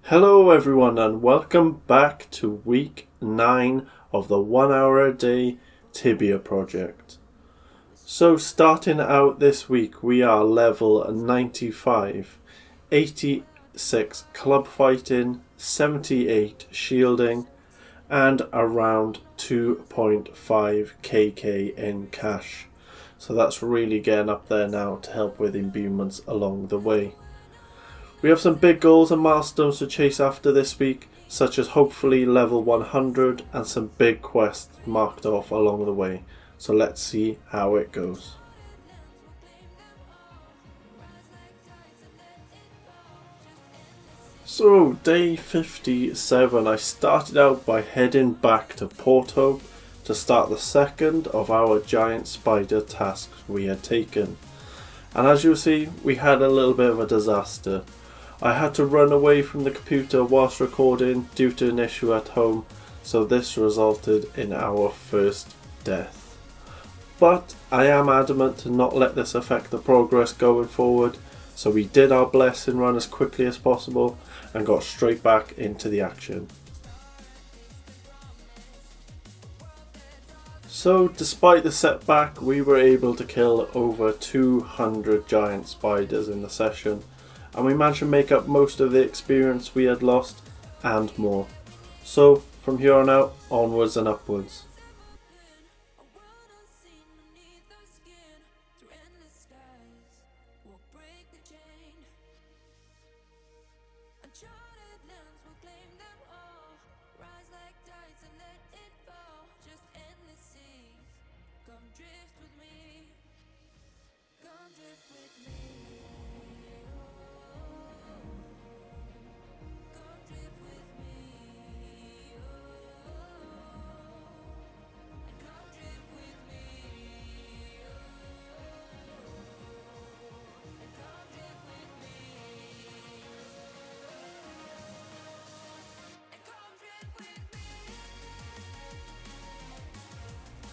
Hello everyone and welcome back to week 9 of the 1 hour a day Tibia project. So starting out this week we are level 95, 86 club fighting, 78 shielding and around 2.5 kk in cash. So that's really getting up there now to help with imbuements along the way. We have some big goals and milestones to chase after this week, such as hopefully level 100 and some big quests marked off along the way. So let's see how it goes. So day 57, I started out by heading back to Port Hope to start the second of our giant spider tasks we had taken. And as you'll see, we had a little bit of a disaster. I had to run away from the computer whilst recording due to an issue at home, so this resulted in our first death. But I am adamant to not let this affect the progress going forward, so we did our blessing run as quickly as possible and got straight back into the action. So despite the setback, we were able to kill over 200 giant spiders in the session, and we managed to make up most of the experience we had lost and more. So from here on out, onwards and upwards.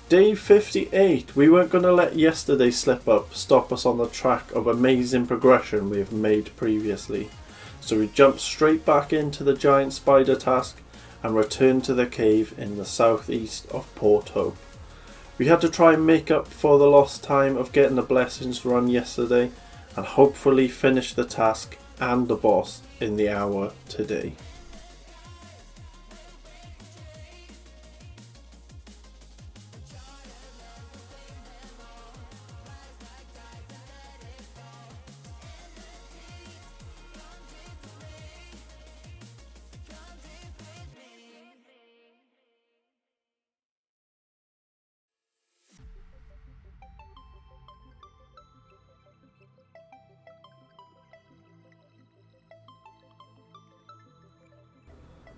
Day 58, we weren't going to let yesterday's slip up stop us on the track of amazing progression we have made previously. So we jumped straight back into the giant spider task and returned to the cave in the southeast of Port Hope. We had to try and make up for the lost time of getting the blessings run yesterday and hopefully finish the task and the boss in the hour today.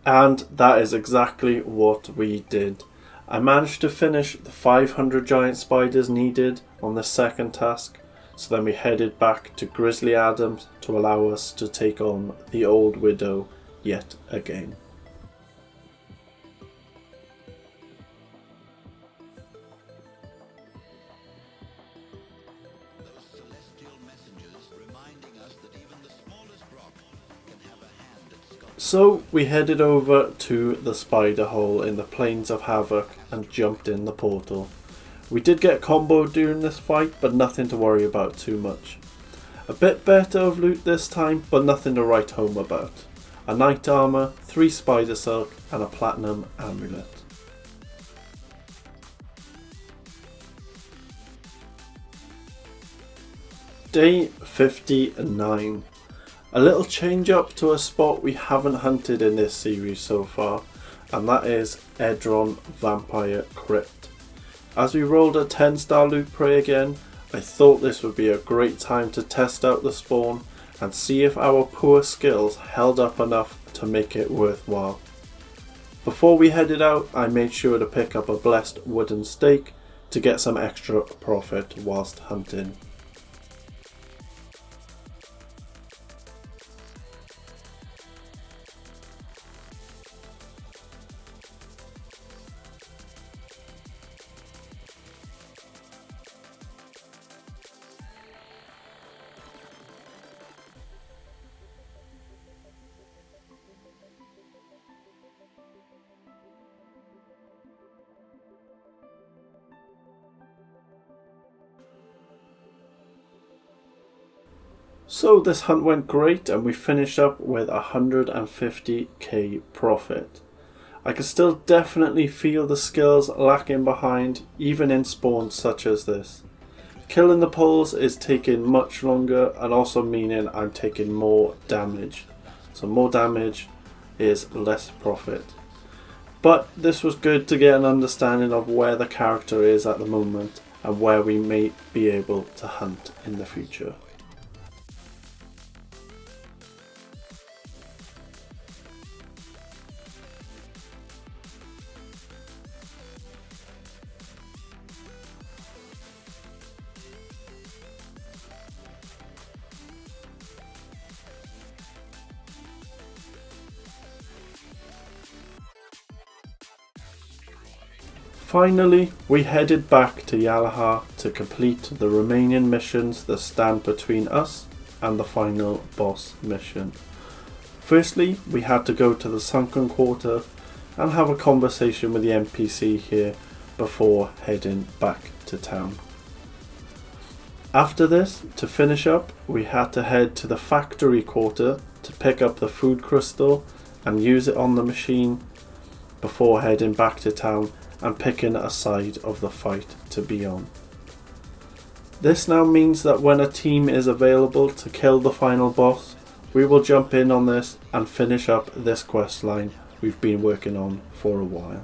And that is exactly what we did. I managed to finish the 500 giant spiders needed on the second task, so then we headed back to Grizzly Adams to allow us to take on the Old Widow yet again. So we headed over to the spider hole in the Plains of Havoc and jumped in the portal. We did get comboed during this fight, but nothing to worry about too much. A bit better of loot this time, but nothing to write home about. A knight armor, 3 spider silk and a platinum amulet. Day 59. A little change up to a spot we haven't hunted in this series so far, and that is Edron Vampire Crypt. As we rolled a 10-star loot prey again, I thought this would be a great time to test out the spawn and see if our poor skills held up enough to make it worthwhile. Before we headed out, I made sure to pick up a blessed wooden stake to get some extra profit whilst hunting. So this hunt went great and we finished up with 150k profit. I can still definitely feel the skills lacking behind, even in spawns such as this. Killing the poles is taking much longer and also meaning I'm taking more damage. So more damage is less profit. But this was good to get an understanding of where the character is at the moment and where we may be able to hunt in the future. Finally, we headed back to Yalaha to complete the remaining missions that stand between us and the final boss mission. Firstly, we had to go to the sunken quarter and have a conversation with the NPC here before heading back to town. After this, to finish up, we had to head to the factory quarter to pick up the food crystal and use it on the machine before heading back to town and picking a side of the fight to be on. This now means that when a team is available to kill the final boss, we will jump in on this and finish up this quest line we've been working on for a while.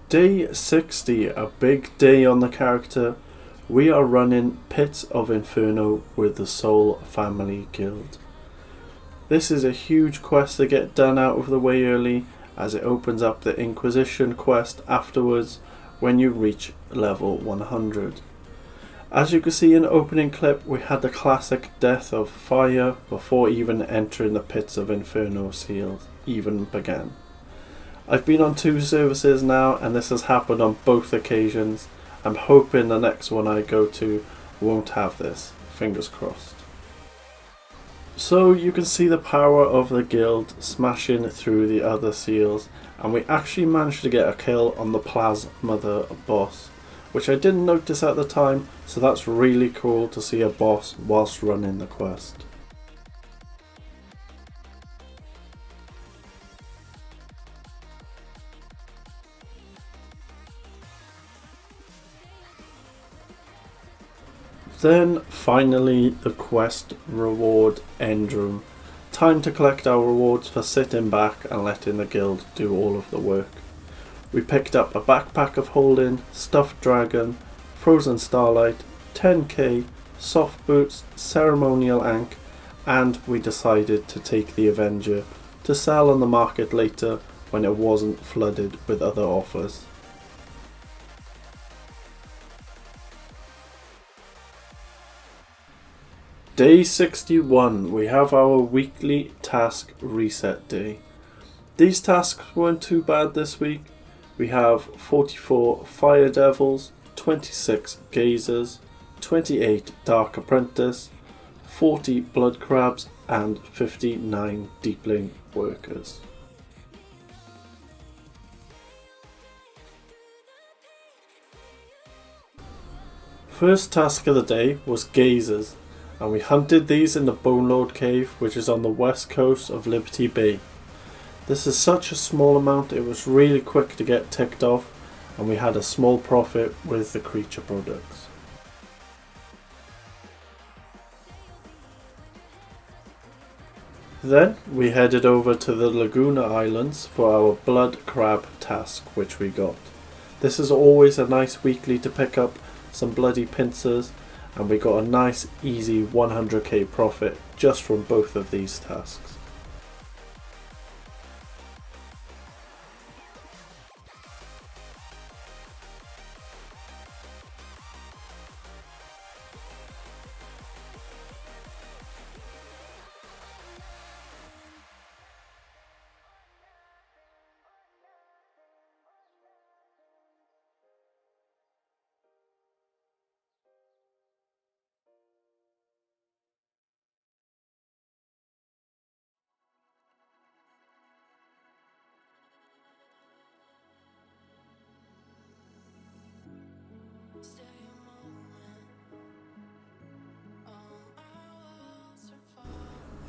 Day 60, a big day on the character. We are running Pits of Inferno with the Soul Family Guild. This is a huge quest to get done out of the way early, as it opens up the Inquisition quest afterwards when you reach level 100. As you can see in the opening clip, we had the classic death of fire before even entering the Pits of Inferno seals even began. I've been on 2 services now and this has happened on both occasions. I'm hoping the next one I go to won't have this, fingers crossed. So you can see the power of the guild smashing through the other seals, and we actually managed to get a kill on the Plasmother boss, which I didn't notice at the time, so that's really cool to see a boss whilst running the quest. Then finally the quest reward Edron. Time to collect our rewards for sitting back and letting the guild do all of the work. We picked up a backpack of holding, stuffed dragon, frozen starlight, 10k, soft boots, ceremonial ankh, and we decided to take the Avenger to sell on the market later when it wasn't flooded with other offers. Day 61, we have our weekly task reset day. These tasks weren't too bad this week. We have 44 Fire Devils, 26 Gazers, 28 Dark Apprentice, 40 Blood Crabs and 59 Deepling Workers. First task of the day was Gazers, and we hunted these in the Bone Lord Cave, which is on the west coast of Liberty Bay. This is such a small amount, it was really quick to get ticked off, and we had a small profit with the creature products. Then we headed over to the Laguna Islands for our Blood Crab task, which we got. This is always a nice weekly to pick up some bloody pincers, and we got a nice easy 100k profit just from both of these tasks.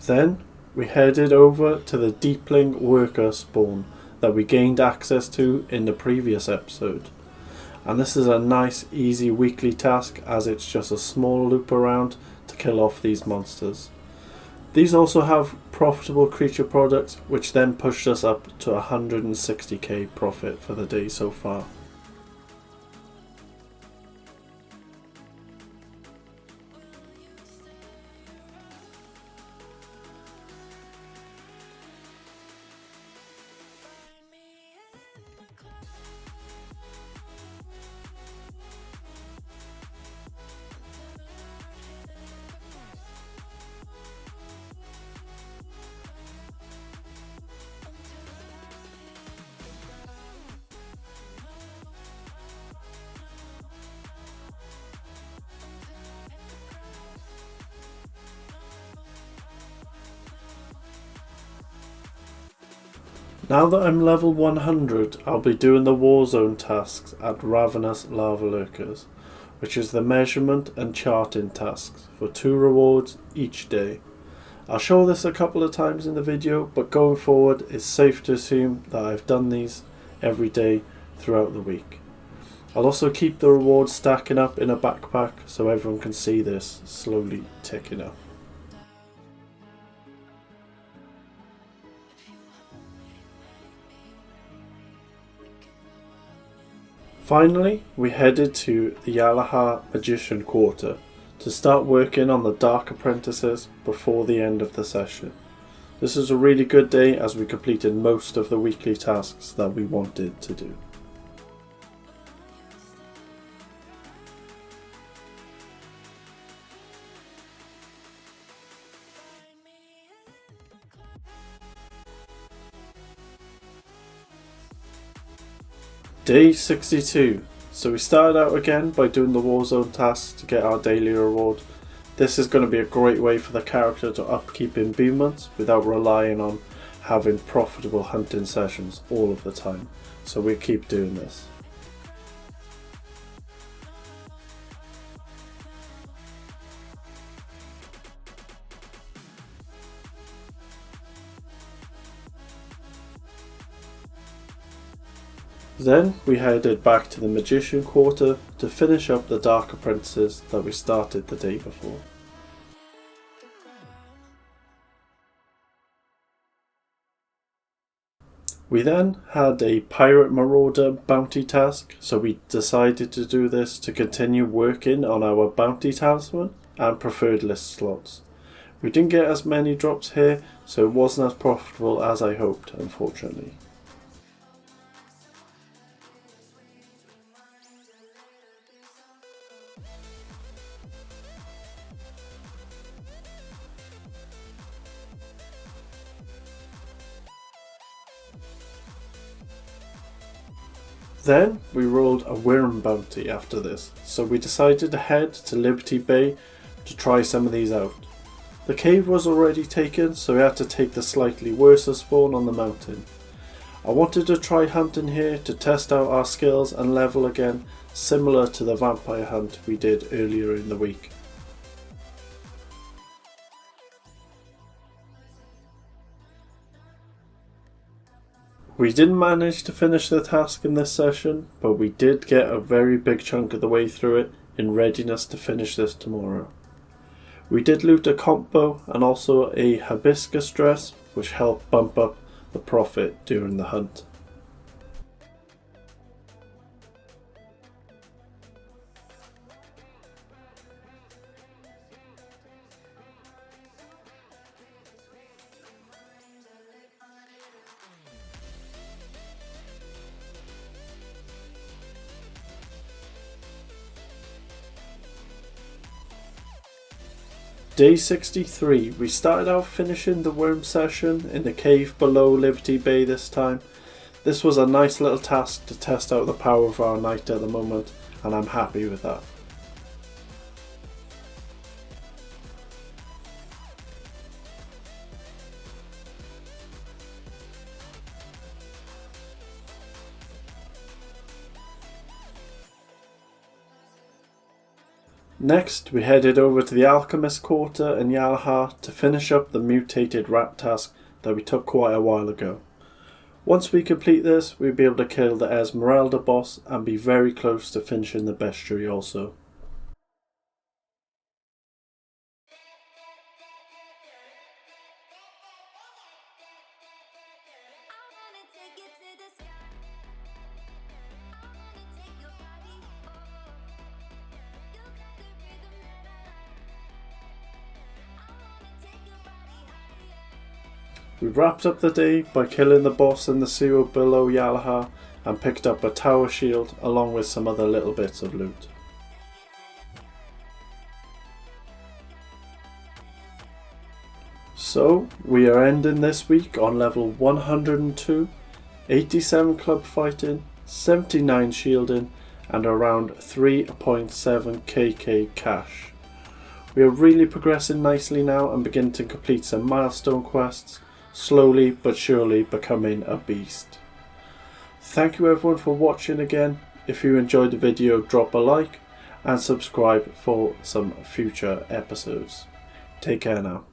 Then we headed over to the Deepling worker spawn that we gained access to in the previous episode. And this is a nice easy weekly task as it's just a small loop around to kill off these monsters. These also have profitable creature products, which then pushed us up to 160k profit for the day so far. Now that I'm level 100, I'll be doing the Warzone tasks at Ravenous Lava Lurkers, which is the measurement and charting tasks for 2 rewards each day. I'll show this a couple of times in the video, but going forward it's safe to assume that I've done these every day throughout the week. I'll also keep the rewards stacking up in a backpack so everyone can see this slowly ticking up. Finally, we headed to the Yalaha Magician Quarter to start working on the Dark Apprentices before the end of the session. This is a really good day as we completed most of the weekly tasks that we wanted to do. Day 62. So we started out again by doing the Warzone tasks to get our daily reward. This is going to be a great way for the character to upkeep in B months without relying on having profitable hunting sessions all of the time. So we keep doing this. Then we headed back to the Magician Quarter to finish up the Dark Apprentices that we started the day before. We then had a Pirate Marauder bounty task, so we decided to do this to continue working on our bounty talisman and preferred list slots. We didn't get as many drops here, so it wasn't as profitable as I hoped, unfortunately. Then we rolled a worm bounty after this, so we decided to head to Liberty Bay to try some of these out. The cave was already taken, so we had to take the slightly worse spawn on the mountain. I wanted to try hunting here to test out our skills and level again, similar to the vampire hunt we did earlier in the week. We didn't manage to finish the task in this session, but we did get a very big chunk of the way through it in readiness to finish this tomorrow. We did loot a combo and also a hibiscus dress, which helped bump up the profit during the hunt. Day 63, we started out finishing the worm session in the cave below Liberty Bay this time. This was a nice little task to test out the power of our knight at the moment, and I'm happy with that. Next, we headed over to the Alchemist Quarter in Yalahar to finish up the mutated rat task that we took quite a while ago. Once we complete this, we'll be able to kill the Esmeralda boss and be very close to finishing the bestiary also. We wrapped up the day by killing the boss in the sewer below Yalahar and picked up a tower shield along with some other little bits of loot. So we are ending this week on level 102, 87 club fighting, 79 shielding and around 3.7 kk cash. We are really progressing nicely now and beginning to complete some milestone quests, slowly but surely becoming a beast. Thank you everyone for watching again. If you enjoyed the video, drop a like and subscribe for some future episodes. Take care now.